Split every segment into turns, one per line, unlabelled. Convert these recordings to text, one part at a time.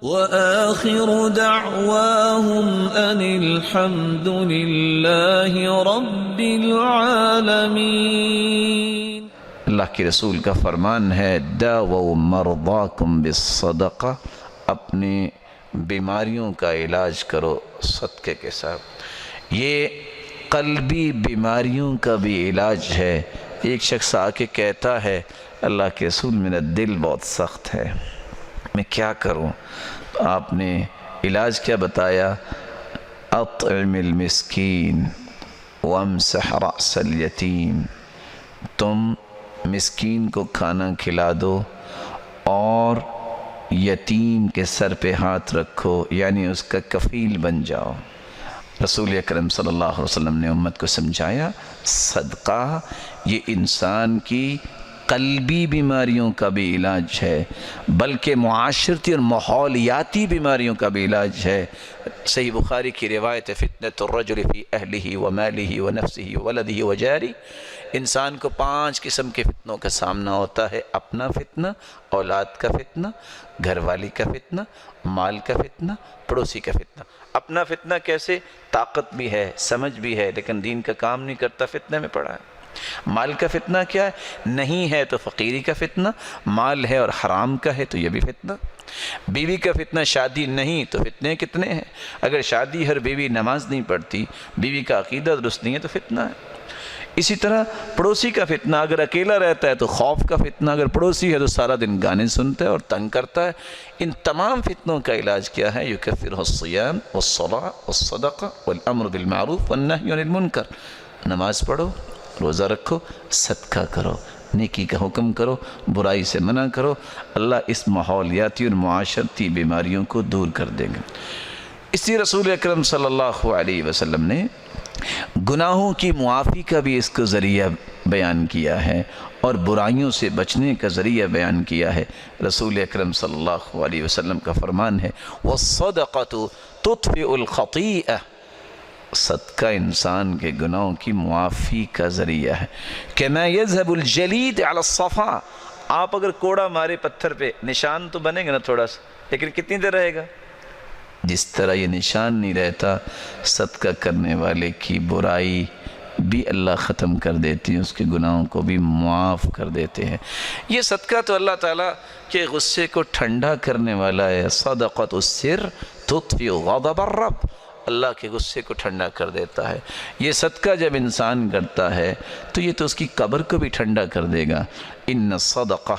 وآخر دعواهم أن الحمد لله رب العالمين۔
اللہ کے رسول کا فرمان ہے داووا مرضاکم بالصدقہ، اپنی بیماریوں کا علاج کرو صدقے کے ساتھ۔ یہ قلبی بیماریوں کا بھی علاج ہے۔ ایک شخص آ کے کہتا ہے اللہ کے رسول میرا دل بہت سخت ہے، میں کیا کروں؟ تو آپ نے علاج کیا بتایا؟ اطعم المسکین وامسح رأس الیتیم، تم مسکین کو کھانا کھلا دو اور یتیم کے سر پہ ہاتھ رکھو، یعنی اس کا کفیل بن جاؤ۔ رسول اکرم صلی اللہ علیہ وسلم نے امت کو سمجھایا صدقہ یہ انسان کی قلبی بیماریوں کا بھی علاج ہے، بلکہ معاشرتی اور ماحولیاتی بیماریوں کا بھی علاج ہے۔ صحیح بخاری کی روایت فتنۃ الرجل فی اہلہ ومالہ ونفسہ وولدہ وجارہ، انسان کو 5 قسم کے فتنوں کا سامنا ہوتا ہے: اپنا فتنہ، اولاد کا فتنہ، گھر والی کا فتنہ، مال کا فتنہ، پڑوسی کا فتنہ۔ اپنا فتنہ کیسے؟ طاقت بھی ہے، سمجھ بھی ہے، لیکن دین کا کام نہیں کرتا، فتنے میں پڑا ہے۔ مال کا فتنہ کیا ہے؟ نہیں ہے تو فقیری کا فتنہ، مال ہے اور حرام کا ہے تو یہ بھی فتنہ۔ بیوی کا فتنہ، شادی نہیں تو فتنے کتنے ہیں؟ اگر شادی ہر بیوی نماز نہیں پڑھتی، بیوی کا عقیدہ درست نہیں ہے تو فتنہ ہے۔ اسی طرح پڑوسی کا فتنہ، اگر اکیلا رہتا ہے تو خوف کا فتنہ، اگر پڑوسی ہے تو سارا دن گانے سنتا ہے اور تنگ کرتا ہے۔ ان تمام فتنوں کا علاج کیا ہے؟ یکفرہ الصیام والصلاۃ والصدقہ والامر بالمعروف والنہی عن المنکر، نماز پڑھو، روزہ رکھو، صدقہ کرو، نیکی کا حکم کرو، برائی سے منع کرو، اللہ اس ماحولیاتی اور معاشرتی بیماریوں کو دور کر دیں گے۔ اسی رسول اکرم صلی اللہ علیہ وسلم نے گناہوں کی معافی کا بھی اس کو ذریعہ بیان کیا ہے اور برائیوں سے بچنے کا ذریعہ بیان کیا ہے۔ رسول اکرم صلی اللہ علیہ وسلم کا فرمان ہے وَالصَّدَقَةُ تُطْفِئُ الْخَطِيئَةَ، صدقہ انسان کے گناہوں کی معافی کا ذریعہ ہے۔ كَمَا يَذْهَبُ الْجَلِيدُ عَلَى الصَّفَا، آپ اگر کوڑا مارے پتھر پہ نشان تو بنے گا نا تھوڑا سا، لیکن کتنی دیر رہے گا؟ جس طرح یہ نشان نہیں رہتا، صدقہ کرنے والے کی برائی بھی اللہ ختم کر دیتی ہے، اس کے گناہوں کو بھی معاف کر دیتے ہیں۔ یہ صدقہ تو اللہ تعالیٰ کے غصے کو ٹھنڈا کرنے والا ہے۔ صدقۃ السر تطفئ غضب الرب، اللہ کے غصے کو ٹھنڈا کر دیتا ہے۔ یہ صدقہ جب انسان کرتا ہے تو یہ تو اس کی قبر کو بھی ٹھنڈا کر دے گا۔ ان الصدقہ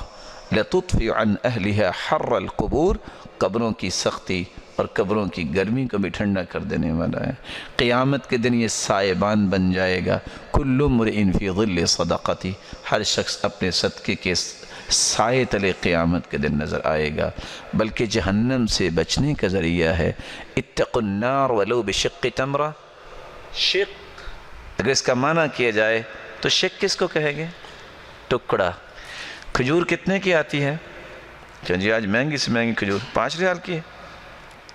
لتطفئ عن اہلها حر القبور، قبروں کی سختی اور قبروں کی گرمی کو بھی ٹھنڈا کر دینے والا ہے۔ قیامت کے دن یہ سائبان بن جائے گا۔ کل امرئ فی ظل صدقتی، ہر شخص اپنے صدقے کے سائے تلے قیامت کے دن نظر آئے گا، بلکہ جہنم سے بچنے کا ذریعہ ہے۔ اتقوا النار ولو بشق تمرہ، شق اگر اس کا معنی کیا جائے تو شق کس کو کہیں گے؟ ٹکڑا۔ کھجور کتنے کی آتی ہے؟ جی آج مہنگی سے مہنگی کھجور 5 ریال کی ہے۔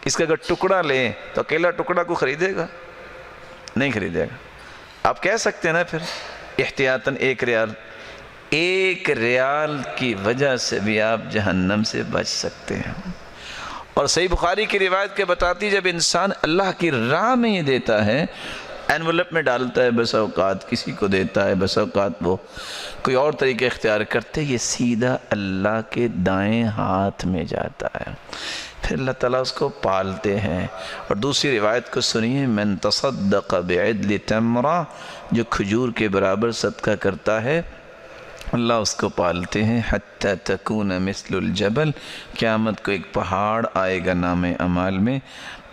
اس کا اگر ٹکڑا لیں تو اکیلا ٹکڑا کو خریدے گا؟ نہیں خریدے گا۔ آپ کہہ سکتے ہیں نا پھر احتیاطاً 1 ریال، 1 ریال کی وجہ سے بھی آپ جہنم سے بچ سکتے ہیں۔ اور صحیح بخاری کی روایت کے بتاتی جب انسان اللہ کی راہ میں یہ دیتا ہے، اینولپ میں ڈالتا ہے، بس اوقات کسی کو دیتا ہے، بس اوقات وہ کوئی اور طریقہ اختیار کرتے، یہ سیدھا اللہ کے دائیں ہاتھ میں جاتا ہے، پھر اللہ تعالیٰ اس کو پالتے ہیں۔ اور دوسری روایت کو سنیے، من تصدق بعدل تمرہ، جو کھجور کے برابر صدقہ کرتا ہے اللہ اس کو پالتے ہیں۔ حتی تکون مثل الجبل، قیامت کو ایک پہاڑ آئے گا نام اعمال میں۔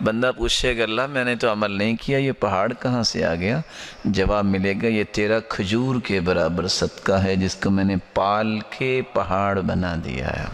بندہ پوچھے گا اللہ میں نے تو عمل نہیں کیا، یہ پہاڑ کہاں سے آ گیا؟ جواب ملے گا یہ تیرا کھجور کے برابر صدقہ ہے جس کو میں نے پال کے پہاڑ بنا دیا ہے۔